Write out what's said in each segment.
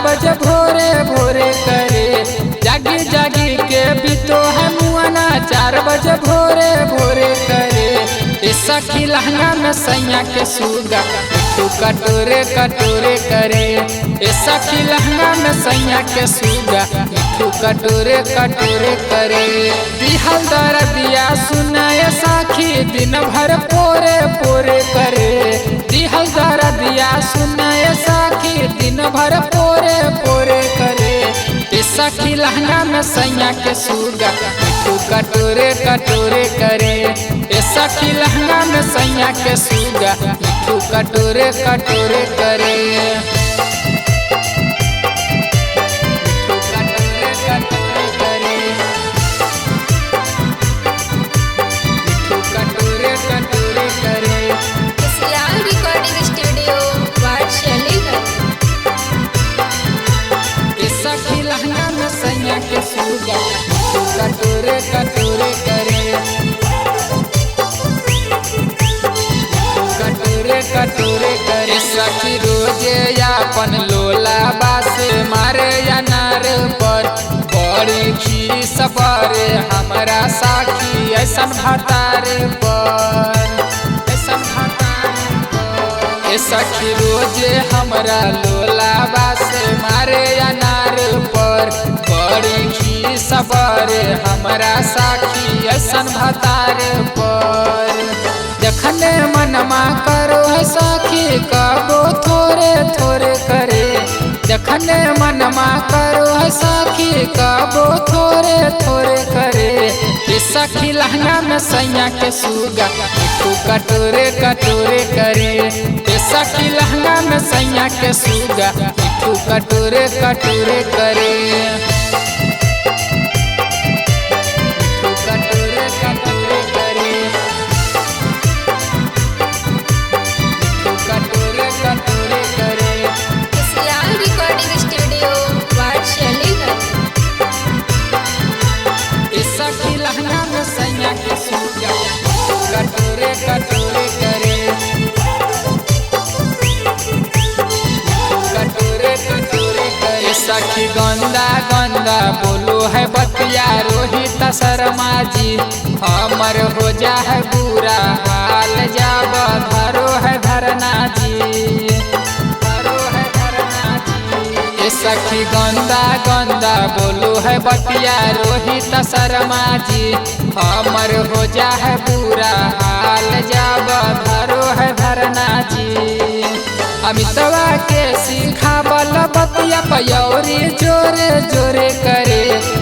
बजे भोरे भोरे करे। जागी जागी के बीतो है मुआना 4 बजे भोरे भोरे करे। इस सखी लहंगा में सैया के सुगा मिठू कटोरे कटोरे करे। इस सखी लहंगा में सैया के सुगा मिठू कटोरे कटोरे करे। दिहल दर्दिया सुनाए साखी दिन भर पोरे पोरे करे। दिहल दर्दिया सुनाए साखी दिन भर पोरे पोरे करे। इस सखी लहंगा में सैया के सुगा मिठू कटोरे कटोरे करे। इस सखी लहंगा में सैया के सुगा मिठू कटोरे कटोरे करे। कटोरे कटोरे करे। कटोरे कटोरे करे। सखी रोजे अपन लोला बासे मारे अनार पर। बड़ी खीस बरे हमारा साखी ऐसन भतारे पर। ऐसन भतारे पर। सखी रोजे हमरा लोला बासे मारे अनार पर। बड़ी खीस बरे हमारा साखी ऐसन भतारे पर। जखने मनमा करो है साखी कबो थोरे थोरे करे। जखने मनमा करो है साखी कबो थोरे थोरे करे। इस सखी लहंगा में सैया के सुगा मिठू कटोरे कटोरे करे। इस सखी लहंगा में सैया के सुगा मिठू कटोरे कटोरे करे। सखी लहंगा में सैया के सुगा कटोरे कटोरे करे। कटोरे कटोरे करे। सखी गंदा गंदा बोलो है बतिया रोहित शर्मा जी। हमर हो जा है बुरा हाल जाब धरो है धरना जी। सखी गंदा गंदा बोलो है बतिया रोहित शर्मा जी। हमर हो जा है बुरा हाल जाब धरो है धरना जी। अमितवा के सिखावल बतिया पयौरी जोरे जोरे करे।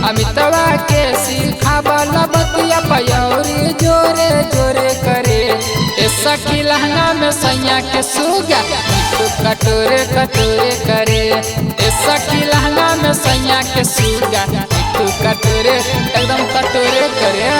अमितवा के सिखावल बतिया पयौरी जोरे जोरे करे। सखी लहंगा में सैया के सुगा मिठू कटोरे कटोरे करे। सखी लहंगा में सैया के सुगा मिठू कटोरे एकदम कटोरे करे।